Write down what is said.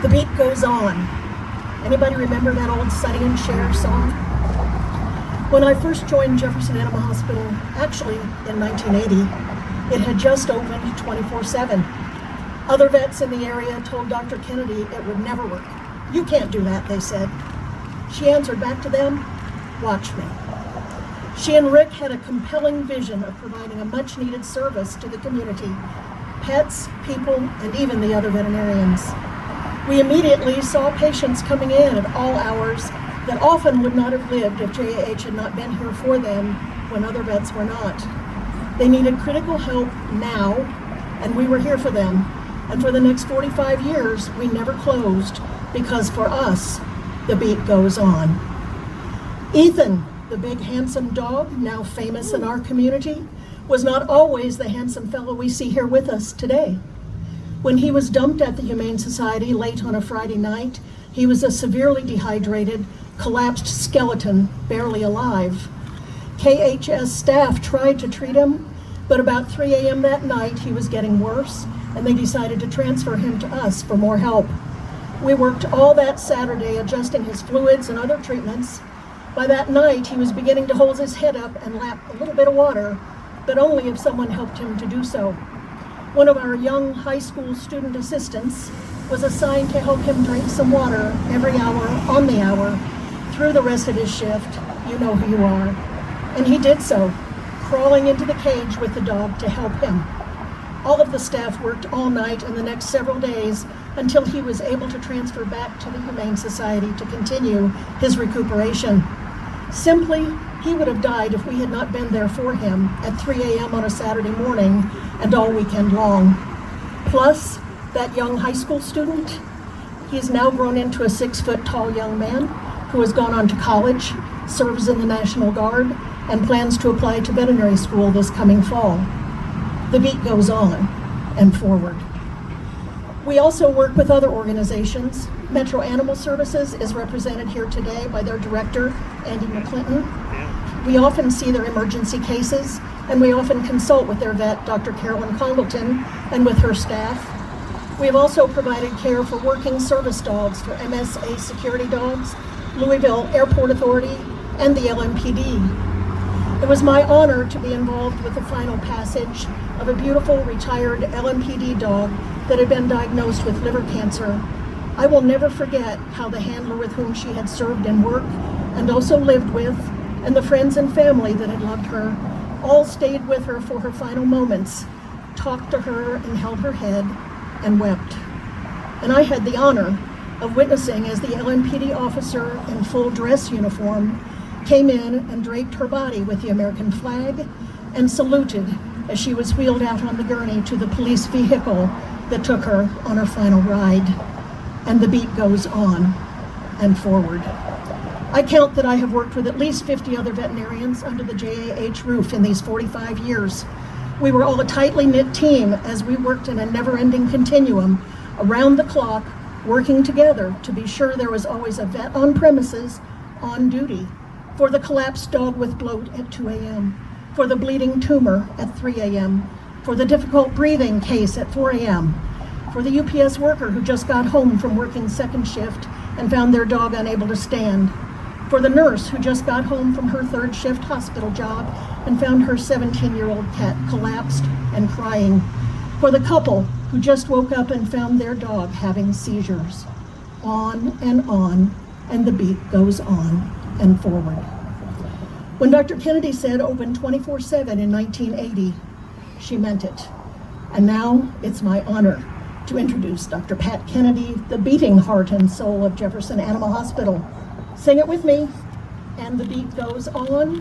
The beat goes on. Anybody remember that old Sonny and Cher song? When I first joined Jefferson Animal Hospital, actually in 1980, it had just opened 24/7. Other vets in the area told Dr. Kennedy it would never work. "You can't do that," they said. She answered back to them, "Watch me." She and Rick had a compelling vision of providing a much-needed service to the community, pets, people, and even the other veterinarians. We immediately saw patients coming in at all hours that often would not have lived if JAH had not been here for them when other vets were not. They needed critical help now, and we were here for them. And for the next 45 years, we never closed, because for us, the beat goes on. Ethan, the big handsome dog, now famous in our community, was not always the handsome fellow we see here with us today. When he was dumped at the Humane Society late on a Friday night, he was a severely dehydrated, collapsed skeleton, barely alive. KHS staff tried to treat him, but about 3 a.m. that night he was getting worse, and they decided to transfer him to us for more help. We worked all that Saturday adjusting his fluids and other treatments. By that night, he was beginning to hold his head up and lap a little bit of water, but only if someone helped him to do so. One of our young high school student assistants was assigned to help him drink some water every hour on the hour through the rest of his shift. You know who you are. And he did so, crawling into the cage with the dog to help him. All of the staff worked all night and the next several days until he was able to transfer back to the Humane Society to continue his recuperation. Simply, he would have died if we had not been there for him at 3 a.m. on a Saturday morning and all weekend long. Plus, that young high school student, he has now grown into a 6-foot-tall young man who has gone on to college, serves in the National Guard, and plans to apply to veterinary school this coming fall. The beat goes on and forward. We also work with other organizations. Metro Animal Services is represented here today by their director, Andy McClinton. We often see their emergency cases, and we often consult with their vet, Dr. Carolyn Congleton, and with her staff. We have also provided care for working service dogs for MSA security dogs, Louisville Airport Authority, and the LMPD. It was my honor to be involved with the final passage of a beautiful retired LMPD dog that had been diagnosed with liver cancer. I will never forget how the handler with whom she had served in work and also lived with, and the friends and family that had loved her, all stayed with her for her final moments, talked to her and held her head and wept. And I had the honor of witnessing as the LMPD officer in full dress uniform came in and draped her body with the American flag and saluted as she was wheeled out on the gurney to the police vehicle that took her on her final ride. And the beat goes on and forward. I count that I have worked with at least 50 other veterinarians under the JAH roof in these 45 years. We were all a tightly knit team as we worked in a never-ending continuum around the clock, working together to be sure there was always a vet on premises, on duty, for the collapsed dog with bloat at 2 a.m., for the bleeding tumor at 3 a.m., for the difficult breathing case at 4 a.m., for the UPS worker who just got home from working second shift and found their dog unable to stand, for the nurse who just got home from her third shift hospital job and found her 17-year-old cat collapsed and crying, for the couple who just woke up and found their dog having seizures. On, and the beat goes on and forward. When Dr. Kennedy said open 24/7 in 1980, she meant it. And now it's my honor to introduce Dr. Pat Kennedy, the beating heart and soul of Jefferson Animal Hospital. Sing it with me. And the beat goes on